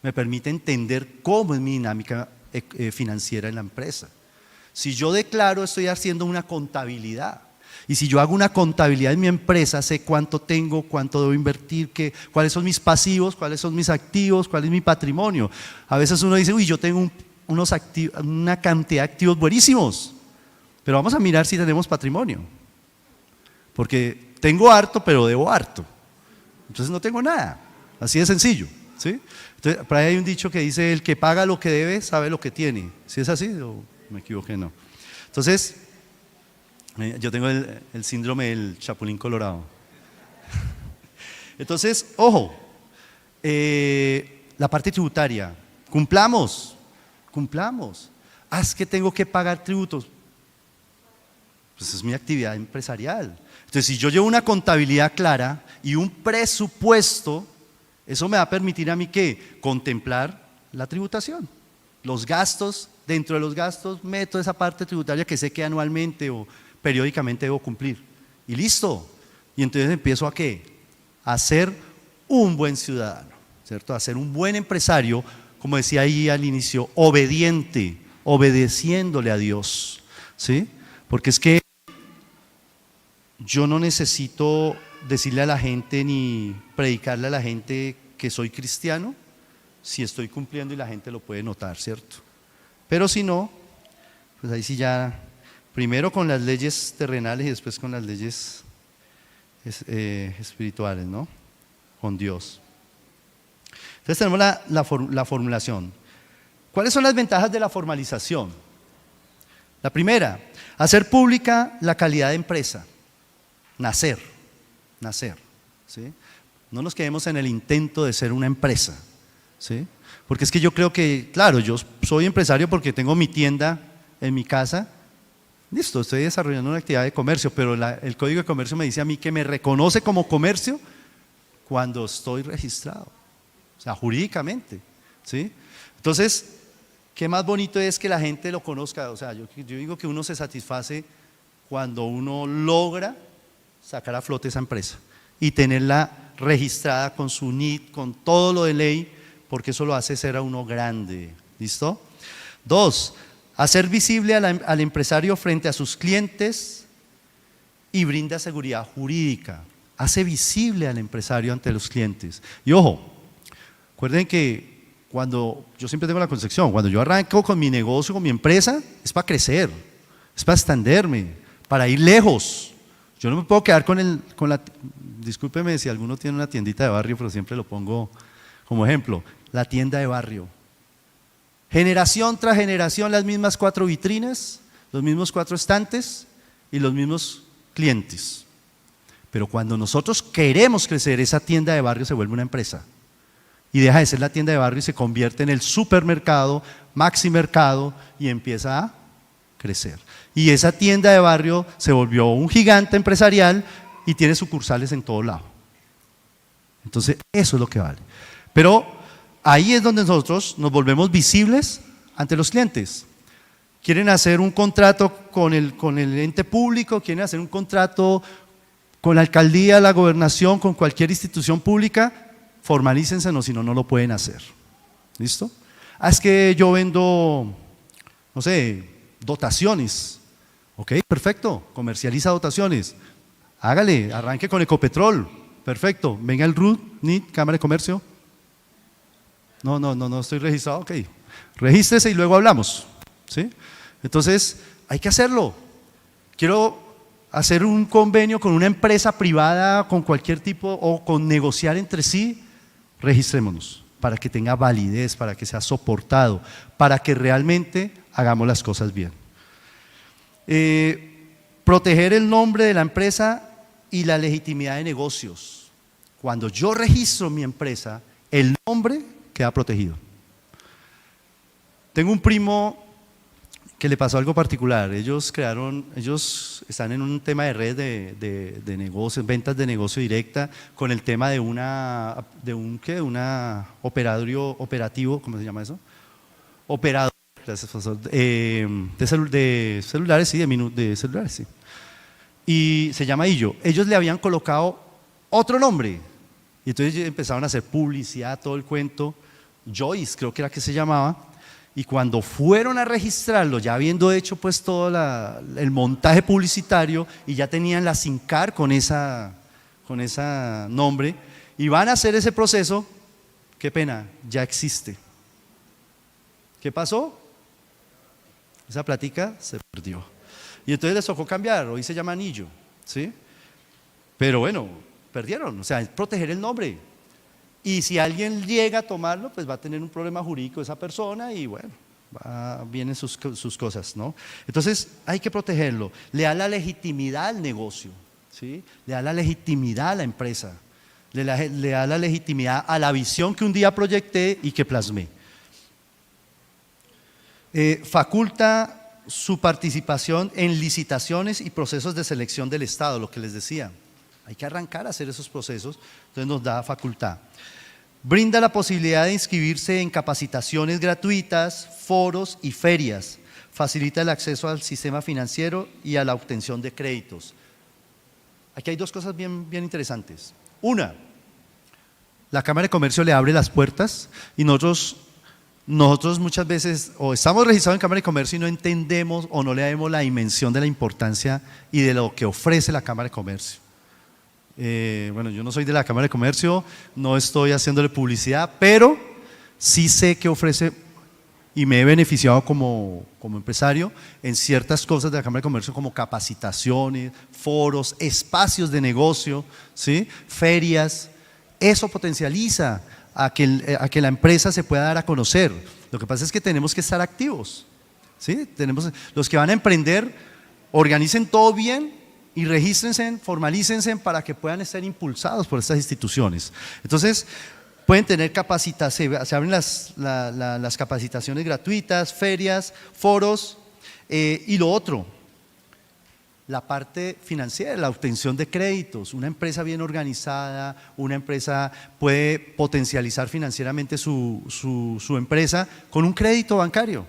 me permite entender cómo es mi dinámica financiera en la empresa. Si yo declaro, estoy haciendo una contabilidad. Y si yo hago una contabilidad en mi empresa, sé cuánto tengo, cuánto debo invertir, cuáles son mis pasivos, cuáles son mis activos, cuál es mi patrimonio. A veces uno dice, uy, yo tengo una cantidad de activos buenísimos, pero vamos a mirar si tenemos patrimonio. Porque tengo harto, pero debo harto. Entonces no tengo nada. Así de sencillo, ¿sí? Entonces, por ahí hay un dicho que dice, el que paga lo que debe, sabe lo que tiene. ¿Sí es así o me equivoqué? No. Entonces, yo tengo el síndrome del Chapulín Colorado. Entonces, ojo, la parte tributaria, cumplamos. Es que tengo que pagar tributos. Pues es mi actividad empresarial. Entonces, si yo llevo una contabilidad clara y un presupuesto, eso me va a permitir a mí que contemplar la tributación, los gastos, dentro de los gastos meto esa parte tributaria que sé que anualmente o periódicamente debo cumplir. Y listo. Y entonces empiezo a ¿qué? A ser un buen ciudadano, ¿cierto? A ser un buen empresario, como decía ahí al inicio, obediente, obedeciéndole a Dios, ¿sí? Porque es que yo no necesito decirle a la gente ni predicarle a la gente que soy cristiano si estoy cumpliendo y la gente lo puede notar, ¿cierto? Pero si no, pues ahí sí ya, primero con las leyes terrenales y después con las leyes espirituales, ¿no? Con Dios. Entonces tenemos la formulación. ¿Cuáles son las ventajas de la formalización? La primera, hacer pública la calidad de empresa. Nacer, ¿sí? No nos quedemos en el intento de ser una empresa, ¿sí? Porque es que yo creo que, claro, yo soy empresario porque tengo mi tienda en mi casa, listo, estoy desarrollando una actividad de comercio, pero el Código de Comercio me dice a mí que me reconoce como comercio cuando estoy registrado, o sea, jurídicamente, ¿sí? Entonces, qué más bonito es que la gente lo conozca, o sea, yo digo que uno se satisface cuando uno logra sacar a flote esa empresa y tenerla registrada con su NIT, con todo lo de ley, porque eso lo hace ser a uno grande. ¿Listo? 2, hacer visible al empresario frente a sus clientes y brinda seguridad jurídica. Hace visible al empresario ante los clientes. Y ojo, recuerden que yo siempre tengo la concepción, cuando yo arranco con mi negocio, con mi empresa, es para crecer, es para extenderme, para ir lejos. Yo no me puedo quedar discúlpeme si alguno tiene una tiendita de barrio, pero siempre lo pongo como ejemplo, la tienda de barrio. Generación tras generación, las mismas 4 vitrinas, los mismos 4 estantes y los mismos clientes. Pero cuando nosotros queremos crecer, esa tienda de barrio se vuelve una empresa. Y deja de ser la tienda de barrio y se convierte en el supermercado, maximercado y empieza a crecer. Y esa tienda de barrio se volvió un gigante empresarial y tiene sucursales en todo lado. Entonces, eso es lo que vale. Pero ahí es donde nosotros nos volvemos visibles ante los clientes. Quieren hacer un contrato con el ente público, quieren hacer un contrato con la alcaldía, la gobernación, con cualquier institución pública, formalícense, si no, no lo pueden hacer. ¿Listo? Es que yo vendo, no sé, dotaciones. Ok, perfecto, comercializa dotaciones. Hágale, arranque con Ecopetrol. Perfecto, venga el RUT, NIT, Cámara de Comercio. No estoy registrado, ok. Regístrese y luego hablamos, ¿sí? Entonces, hay que hacerlo. Quiero hacer un convenio con una empresa privada, con cualquier tipo, o con negociar entre sí, registrémonos, para que tenga validez, para que sea soportado, para que realmente hagamos las cosas bien. Proteger el nombre de la empresa y la legitimidad de negocios. Cuando yo registro mi empresa, el nombre queda protegido. Tengo un primo que le pasó algo particular. Ellos están en un tema de red de negocios, ventas de negocio directa, con el tema de un operativo, ¿cómo se llama eso? Operador, gracias, profesor, de celulares, sí, de celulares, sí. Y se llama Illo. Ellos le habían colocado otro nombre. Y entonces empezaron a hacer publicidad, todo el cuento. Joyce, creo que era que se llamaba. Y cuando fueron a registrarlo, ya habiendo hecho pues todo el montaje publicitario y ya tenían la SINCAR con esa nombre, y van a hacer ese proceso, qué pena, ya existe. ¿Qué pasó? Esa plática se perdió. Y entonces les tocó cambiar, hoy se llama Anillo, ¿sí? Pero bueno, perdieron, o sea, es proteger el nombre. Y si alguien llega a tomarlo, pues va a tener un problema jurídico esa persona y bueno, vienen sus cosas, ¿no? Entonces hay que protegerlo, le da la legitimidad al negocio, ¿sí? Le da la legitimidad a la empresa, le da la legitimidad a la visión que un día proyecté y que plasmé. Faculta su participación en licitaciones y procesos de selección del Estado, lo que les decía. Hay que arrancar a hacer esos procesos, entonces nos da facultad. Brinda la posibilidad de inscribirse en capacitaciones gratuitas, foros y ferias. Facilita el acceso al sistema financiero y a la obtención de créditos. Aquí hay dos cosas bien interesantes. Una, la Cámara de Comercio le abre las puertas y nosotros muchas veces o estamos registrados en Cámara de Comercio y no entendemos o no le damos la dimensión de la importancia y de lo que ofrece la Cámara de Comercio. Bueno, yo no soy de la Cámara de Comercio, no estoy haciéndole publicidad, pero sí sé que ofrece y me he beneficiado como empresario en ciertas cosas de la Cámara de Comercio como capacitaciones, foros, espacios de negocio, ¿sí? Ferias. Eso potencializa a que la empresa se pueda dar a conocer. Lo que pasa es que tenemos que estar activos, ¿sí? Los que van a emprender, organicen todo bien y regístrense, formalícense para que puedan ser impulsados por estas instituciones. Entonces, pueden tener capacitación, se abren las capacitaciones gratuitas, ferias, foros, y lo otro, la parte financiera, la obtención de créditos. Una empresa bien organizada, una empresa puede potencializar financieramente su empresa con un crédito bancario,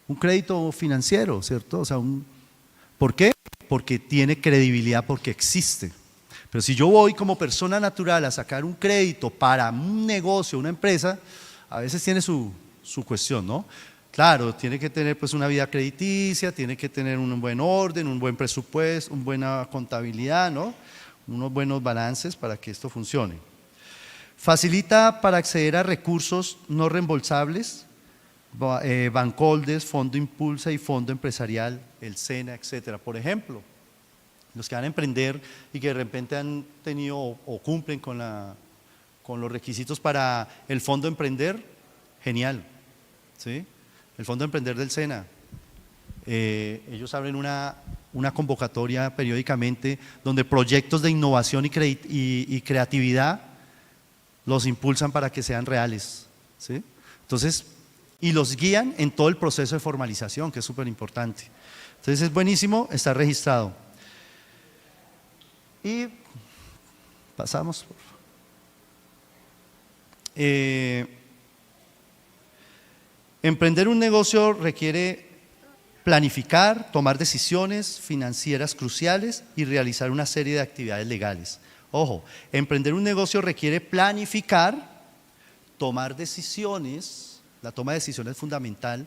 un crédito financiero, ¿cierto? O sea, ¿por qué? Porque tiene credibilidad, porque existe. Pero si yo voy como persona natural a sacar un crédito para un negocio, una empresa, a veces tiene su cuestión, ¿no? Claro, tiene que tener pues una vida crediticia, tiene que tener un buen orden, un buen presupuesto, una buena contabilidad, ¿no? Unos buenos balances para que esto funcione. Facilita para acceder a recursos no reembolsables, Bancoldes, Fondo Impulsa y Fondo Empresarial, el SENA, etcétera. Por ejemplo, los que van a emprender y que de repente han tenido o cumplen con los requisitos para el Fondo Emprender, genial, ¿sí? El Fondo Emprender del SENA, ellos abren una convocatoria periódicamente donde proyectos de innovación y creatividad los impulsan para que sean reales, ¿sí? Entonces, y los guían en todo el proceso de formalización, que es súper importante. Entonces es buenísimo estar registrado. Y pasamos. Emprender un negocio requiere planificar, tomar decisiones financieras cruciales y realizar una serie de actividades legales. Ojo, emprender un negocio requiere planificar, tomar decisiones. La toma de decisiones es fundamental,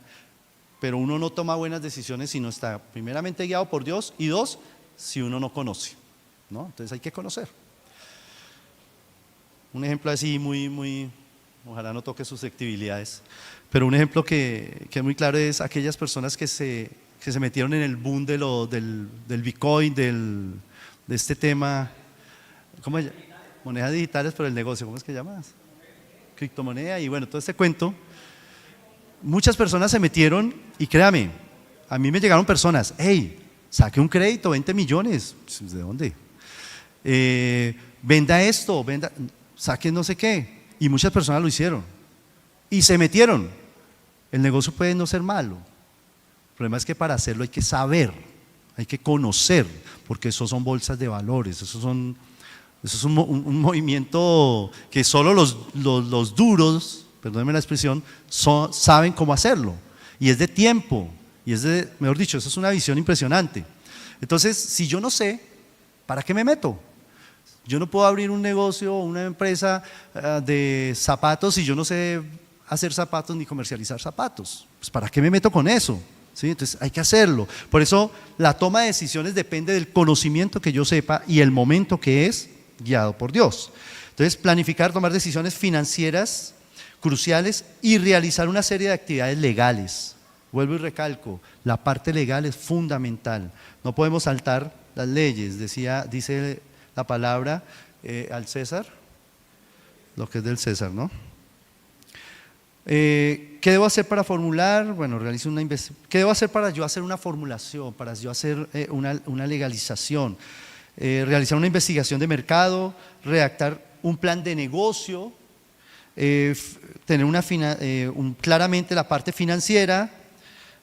pero uno no toma buenas decisiones si no está primeramente guiado por Dios y dos, si uno no conoce, ¿no? Entonces hay que conocer. Un ejemplo así muy, ojalá no toque susceptibilidades, pero un ejemplo que es muy claro es aquellas personas que se metieron en el boom del Bitcoin, de este tema, ¿cómo se llama? Monedas digitales por el negocio, ¿cómo es que llamas? Criptomoneda y bueno, todo este cuento. Muchas personas se metieron y créame, a mí me llegaron personas, hey, saque un crédito, 20 millones, ¿de dónde? Venda esto, saque no sé qué, y muchas personas lo hicieron y se metieron. El negocio puede no ser malo, el problema es que para hacerlo hay que saber, hay que conocer, porque eso son bolsas de valores, eso es un movimiento que solo los duros, perdónenme la expresión, saben cómo hacerlo, y es de tiempo, y mejor dicho, eso es una visión impresionante. Entonces, si yo no sé, ¿para qué me meto? Yo no puedo abrir un negocio o una empresa de zapatos si yo no sé hacer zapatos ni comercializar zapatos. Pues ¿para qué me meto con eso? ¿Sí? Entonces hay que hacerlo. Por eso la toma de decisiones depende del conocimiento que yo sepa y el momento que es guiado por Dios. Entonces planificar, tomar decisiones financieras cruciales y realizar una serie de actividades legales. Vuelvo y recalco, la parte legal es fundamental. No podemos saltar las leyes, dice la palabra, al César, lo que es del César, ¿no? ¿Qué debo hacer para formular? Bueno, realizo una investigación. ¿Qué debo hacer para yo hacer una formulación, para yo hacer una legalización? Realizar una investigación de mercado, redactar un plan de negocio, tener claramente la parte financiera,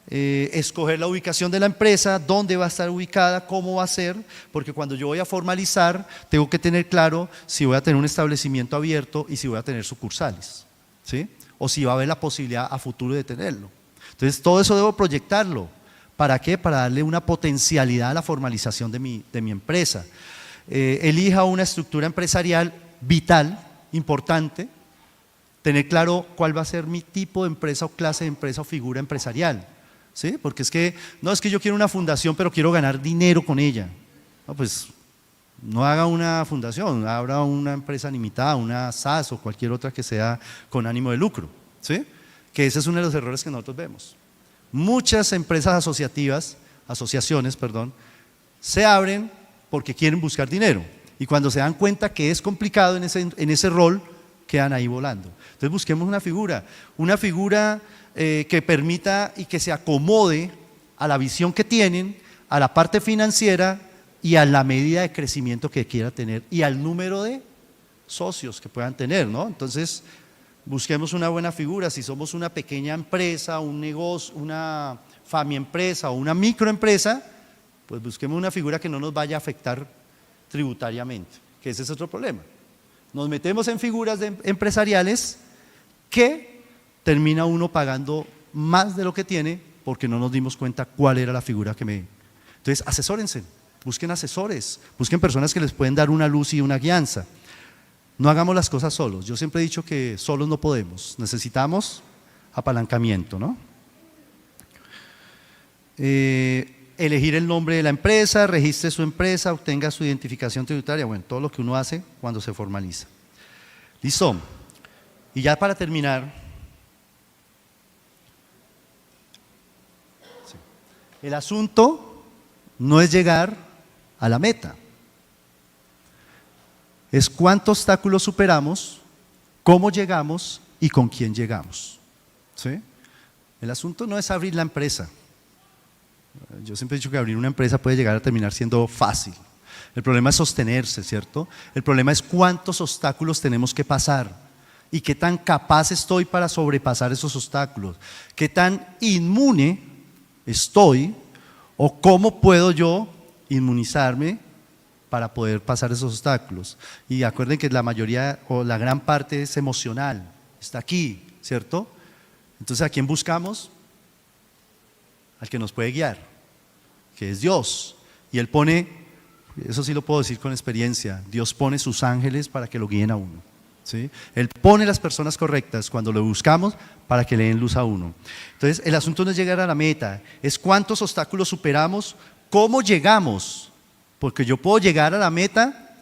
escoger la ubicación de la empresa, dónde va a estar ubicada, cómo va a ser, porque cuando yo voy a formalizar tengo que tener claro si voy a tener un establecimiento abierto y si voy a tener sucursales, ¿sí? O si va a haber la posibilidad a futuro de tenerlo. Entonces todo eso debo proyectarlo. ¿Para qué? Para darle una potencialidad a la formalización de mi empresa. Elija una estructura empresarial vital, importante, tener claro cuál va a ser mi tipo de empresa o clase de empresa o figura empresarial, ¿sí? Porque es que yo quiero una fundación pero quiero ganar dinero con ella. No, pues no haga una fundación, abra una empresa limitada, una SAS o cualquier otra que sea con ánimo de lucro, ¿sí? Que ese es uno de los errores que nosotros vemos. Muchas empresas asociaciones, se abren porque quieren buscar dinero y cuando se dan cuenta que es complicado en ese rol, quedan ahí volando. Entonces busquemos una figura que permita y que se acomode a la visión que tienen, a la parte financiera y a la medida de crecimiento que quiera tener y al número de socios que puedan tener, ¿no? Entonces busquemos una buena figura. Si somos una pequeña empresa, un negocio, una famiempresa o una microempresa, pues busquemos una figura que no nos vaya a afectar tributariamente, que ese es otro problema. Nos metemos en figuras empresariales que termina uno pagando más de lo que tiene porque no nos dimos cuenta cuál era la figura que me… Entonces asesórense, busquen asesores, busquen personas que les pueden dar una luz y una guianza. No hagamos las cosas solos. Yo siempre he dicho que solos no podemos, necesitamos apalancamiento, ¿no? Elegir el nombre de la empresa, registre su empresa, obtenga su identificación tributaria, bueno, todo lo que uno hace cuando se formaliza. Listo. Y ya para terminar, el asunto no es llegar a la meta. Es cuántos obstáculos superamos, cómo llegamos y con quién llegamos, ¿sí? El asunto no es abrir la empresa. Yo siempre he dicho que abrir una empresa puede llegar a terminar siendo fácil. El problema es sostenerse, ¿cierto? El problema es cuántos obstáculos tenemos que pasar y qué tan capaz estoy para sobrepasar esos obstáculos, qué tan inmune estoy o cómo puedo yo inmunizarme para poder pasar esos obstáculos. Y acuerden que la mayoría o la gran parte es emocional, está aquí, ¿cierto? Entonces, ¿a quién buscamos? Al que nos puede guiar, que es Dios. Y Él pone, eso sí lo puedo decir con experiencia, Dios pone sus ángeles para que lo guíen a uno, ¿sí? Él pone las personas correctas cuando lo buscamos para que le den luz a uno. Entonces, el asunto no es llegar a la meta, es cuántos obstáculos superamos, cómo llegamos. Porque yo puedo llegar a la meta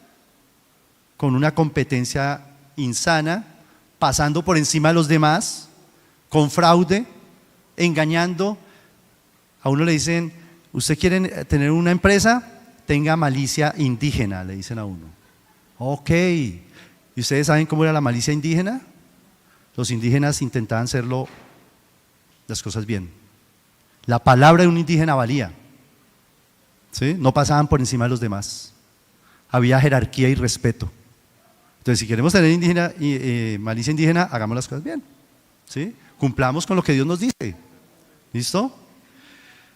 con una competencia insana, pasando por encima de los demás, con fraude, engañando. A uno le dicen, ¿usted quiere tener una empresa? Tenga malicia indígena, le dicen a uno. Ok, ¿y ustedes saben cómo era la malicia indígena? Los indígenas intentaban hacerlo las cosas bien. La palabra de un indígena valía. ¿Sí? No pasaban por encima de los demás, había jerarquía y respeto. Entonces, si queremos tener malicia indígena, hagamos las cosas bien, ¿sí? Cumplamos con lo que Dios nos dice. ¿Listo?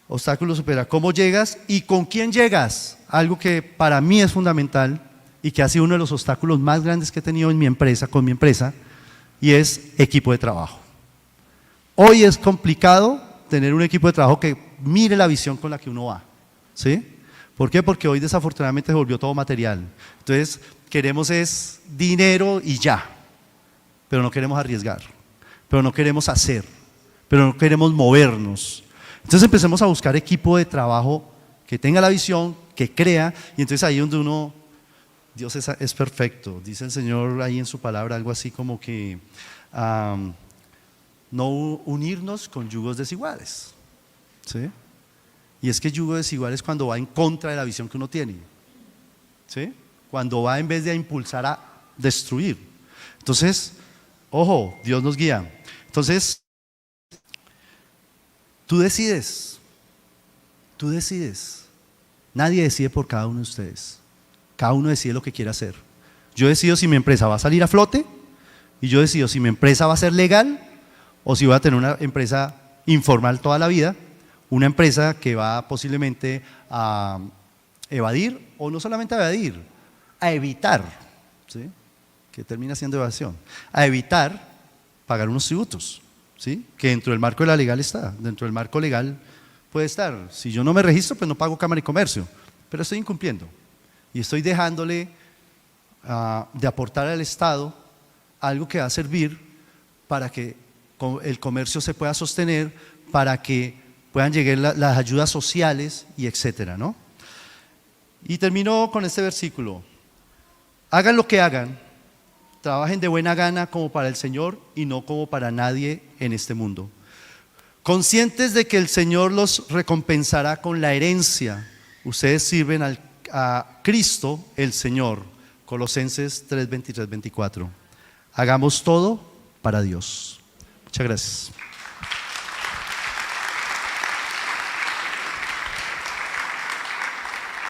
Obstáculos supera. ¿Cómo llegas y con quién llegas? Algo que para mí es fundamental y que ha sido uno de los obstáculos más grandes que he tenido en mi empresa, con mi empresa, y es equipo de trabajo. Hoy es complicado tener un equipo de trabajo que mire la visión con la que uno va, ¿sí? ¿Por qué? Porque hoy desafortunadamente se volvió todo material. Entonces queremos es dinero y ya, pero no queremos arriesgar, pero no queremos hacer, pero no queremos movernos. Entonces empecemos a buscar equipo de trabajo que tenga la visión, que crea, y entonces ahí donde uno, Dios es perfecto, dice el Señor ahí en su palabra algo así como que no unirnos con yugos desiguales, ¿sí? Y es que yugo desigual es cuando va en contra de la visión que uno tiene, ¿sí? cuando va en vez de a impulsar a destruir. Entonces, ojo, Dios nos guía. Entonces, tú decides. Nadie decide por cada uno de ustedes. Cada uno decide lo que quiere hacer. Yo decido si mi empresa va a salir a flote, y yo decido si mi empresa va a ser legal o si voy a tener una empresa informal toda la vida, una empresa que va posiblemente a evadir, o no solamente a evadir, a evitar, ¿sí? Que termina siendo evasión, a evitar pagar unos tributos, ¿sí? Que dentro del marco de la legal está, dentro del marco legal puede estar. Si yo no me registro, pues no pago Cámara y Comercio, pero estoy incumpliendo y estoy dejándole de aportar al Estado algo que va a servir para que el comercio se pueda sostener, para que puedan llegar las ayudas sociales y etcétera, ¿no? Y termino con este versículo: hagan lo que hagan, trabajen de buena gana como para el Señor y no como para nadie en este mundo, conscientes de que el Señor los recompensará con la herencia. Ustedes sirven a Cristo el Señor. Colosenses 3:23-24. Hagamos todo para Dios. Muchas gracias.